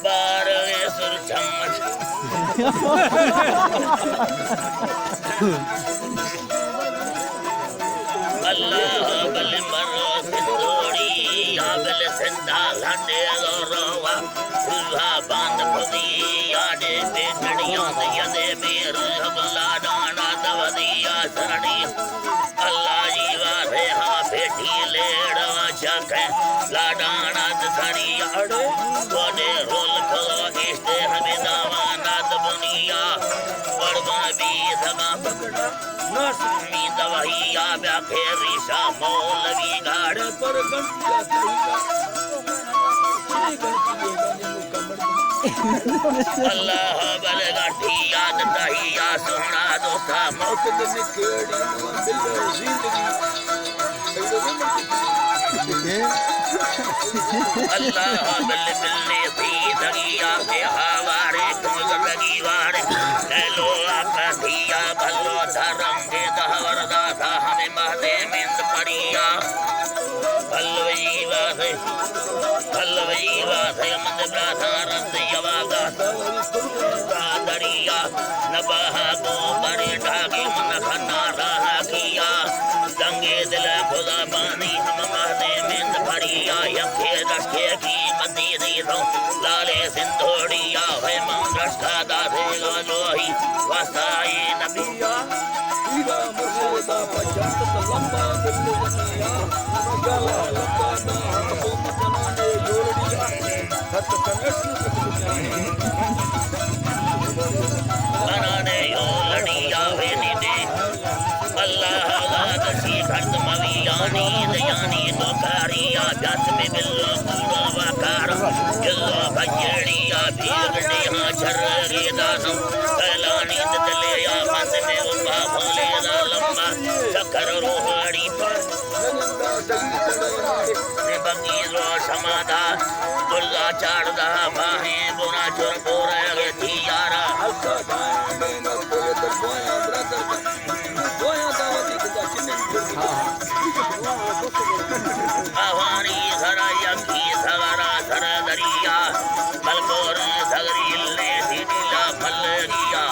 बारवे सुर चम्मच अल्लाह बल मरो सिंदूरी आबल सिंधा लंडे रोवा सुहा बांध पदी आडे बेगड़ियां यदे मेर हबला डाना दवदिया सरणी अल्लाह जीवा रे हा बेटी लेड़वा चखे लाडाना दसरी आड़े कोडे रोल खलो इश्ते हमेदावा नाद बुनिया बड़बन भी धगा पकड़ा नसमी दवाइया ब्याखे रिशा मौलवी गाड़ पर अल्लाह बल गाठी याद तहिया सोना दोस्ता मौत निकेड़ी अल्लाह बल मिलने थी दगिया के हवारे कोल लगी वारे हेलो आपा दिया भलो धर्म के दहवरदा था हमें महदे मिंद पड़िया भलवई वासे मंद प्राथा रंद यवागा दरिया नबाहा को बड़े ढागे मन खन्ना रहा किया दंगे दिल खुदा पानी हम महदे मिंद पड़िया यखे रखे की मदी दी दो लाले सिंधोड़िया वे मंगष्टा दादे लोही वसाई नबिया ईरा मुर्शिदा पजात लंबा दिल जनिया गला लकाना तो मचने जोड़िया हत कनेस बनाने यो लड़िया वे निदे अल्लाह गादसी खर्द मवियानी दयानी दोकारिया जस में बिल्लो कूड़ो वकार जिल्लो भजड़िया भीगड़े हाँ छर्रे दासम कैलानी दले या मंद में उबा भोले दा लंबा चक्कर रोहड़ी पर ने बगीरो समादा दुल्ला चाड़दा बाहे बुना चुर बोरे गे थियारा हल्का दाने न कोई तो बोया ब्रदर बोया दावती का चिन्ह आवानी घराया की सवारा सर दरिया बलकोर सगरीले दिला फलरिया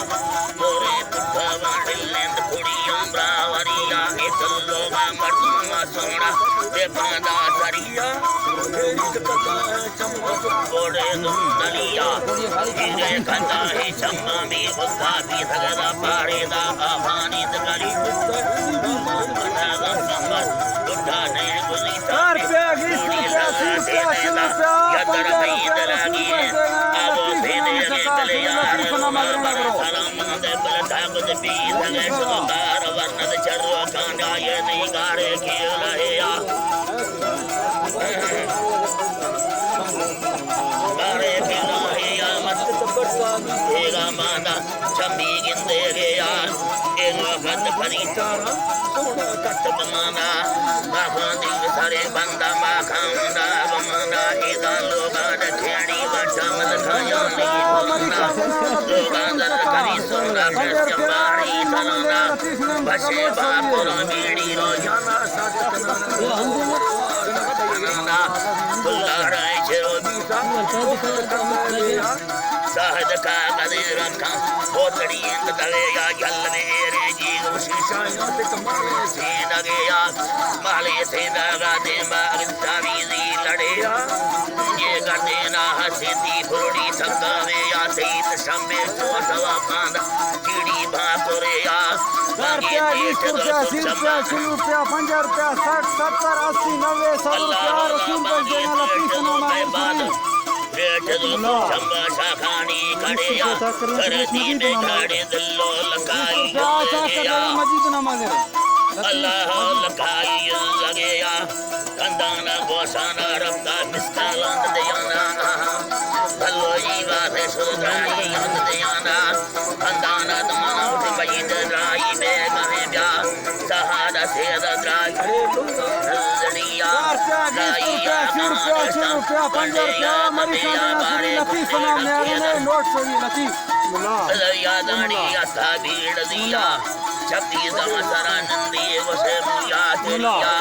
गोरे पुठवा दिलेंद कुड़ियां ब्रावरिया इतलो मर्दमा सोना दे बांदा सरिया तेरी कथा चमक गोरे दुंदलिया हीरे कथा है चम्मा में उसका भी सगरा पारे दा आवानी दगरी उठाने गुली रुपया अब देने चले यार सलाम दे बलता कुछ भी लगे सुधार वर्णन चरवा कांडा ये नहीं गारे खेल है या गारे खेल है या मत बड़वा देगा माना चम्मी गिंदे गया एक वक्त परितारा सोना कट बनाना बाबा सारे बंदा मा खांदा बमना इदा लोगा दखेड़ी बचा मत खाया नहीं बोलना लोगा दर करी सोना चंबारी सलोना बसे बापुर मेड़ी रोजाना साजना दुल्ला चेरो बीसा साहद का गदर रखा बोतड़ी इंद तले या जल मेरे जी शीशा ते कमाले से लगेया माले से लगा दे बाग सावीजी लड़ेया ये करते ना हसीती फुरड़ी संगावे या सईत शम्बे चोटवा पांदा चिड़ी भाकुरेया बागे पेट दो रुपया 50 रुपया 60 70 80 90 100 रुपया रसूल पर देना लतीफ नामा चंबा शाखानी कड़िया करती में गाड़े दिल्लो लकाई अल्लाह लकाई लगेया कंदाना गोसाना रब्दा मिस्कालंद दयाना भलो जीवा से सुधाई अंद दयाना कंदाना दमाउट बईद राई बेगहे ब्या सहारा से दराई दुनिया राईया रुपया 50 रुपया मरी सामने लतीफ नाम ने नोट सही लतीफ यादानी असा भीड़ दिया शक्ति समसरा नंदी वसे मुया तेरिया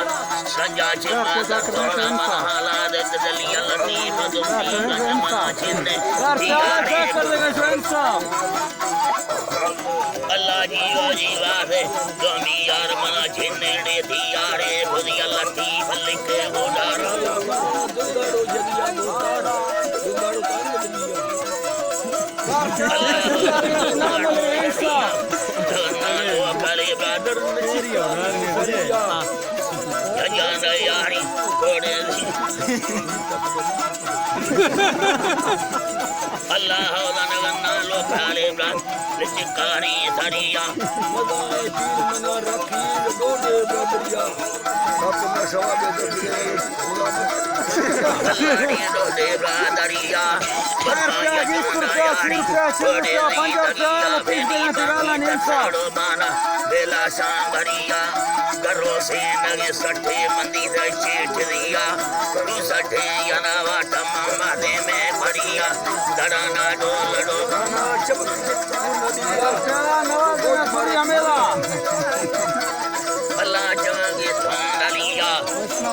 संजा चिमा तोड़ा मनहाला दे दलिया लती मधुमी गनमा चिन्ने अल्लाह जीवा से स्वामी यार मना चिन्ने डे थी यारे खुदिया लती फलिके गोडारा दुगाड़ो जदिया गोडारा दुगाड़ो यारी अल्लाह लो खाले चिकानी सरिया बेला सांगरिया करो से नगे सठे मंदी दे चेठ दिया करो सठे यनावा तमामा दे में भरिया दड़ाना डोलड़ो ना चप अल्लाह जगे थंडलिया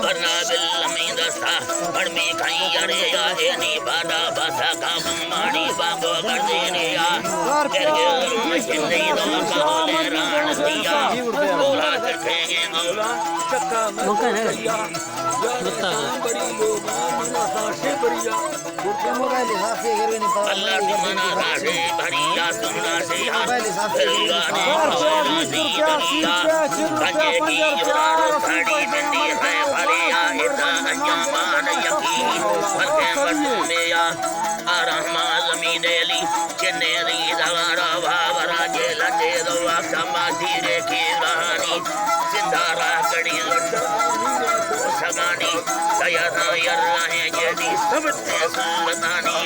करना बिल में दस्ता पर में खाई अरे या एनी बादा बासा का माड़ी बागो कर दे रे या करके मशीनी दो कहले राण दिया बोला कहेंगे मौला चक्का मौका है बता बड़ी लोग मना से बढ़िया गुरके मोबाइल साफे करवे नहीं पावा अल्लाह की मना से बढ़िया सुनना से अल्लाह ने दिया पंजे की इबारत साड़ी बंदी है भरिया इतना अंजामान यकीन फरके मरने या आरामा जमीन एली चन्ने दी दवारा भावरा जे लटे दो आसमा धीरे की रानी सिंधारा कड़ी सगानी सयाना यार है जदी सबते सुल्तानी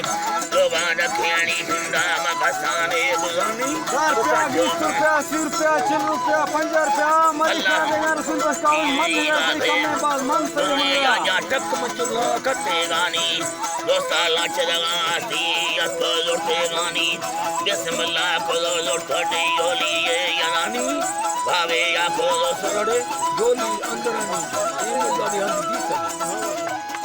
लोबान खेणी हिंदा मगसाने गुलामी रुपया 20 रुपया 80 रुपया 40 रुपया 50 रुपया मलिका देगा रसूल बस्तावन मन है कम में बाल मन से या जा टक मचुला कते गानी दोस्ता लाच लगाती असो लुटे गानी बिस्मिल्लाह को लुटे योली ये यानी भावे या को सरड़े जोली अंदरानी ये गाड़ी हम दी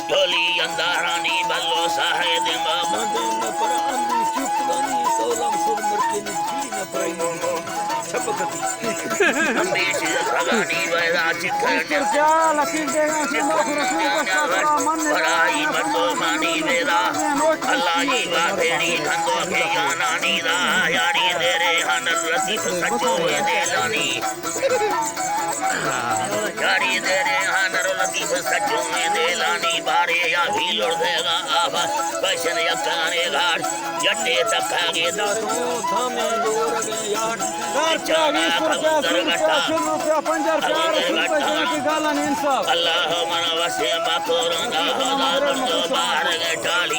जोली अंदरानी बल्लो साहेब मामदे न पर अंदी चुपगानी सोलम सुर मरके न जी न प्राई छपकती अंबेश भगानी वैरा चिखने क्या लकीर देगा सुनो रसूल का मन पराई मतो मानी मेरा अल्लाह ही वातेरी खंदो के यानानी दा यानी तेरे हनर लतीफ सच्चो दे लानी यानी तेरे हनर लतीफ सच्चो दे लानी बारे या हिलोड़ देगा आवा पैशन यकाने गाड़ जट्टे तकागे दातो थामे जोर के यार चाना खबर गट्टा 50 रुपया गाला ने इंसाफ अल्लाह मन वसे मकोरंदा हजार जो बार गटाली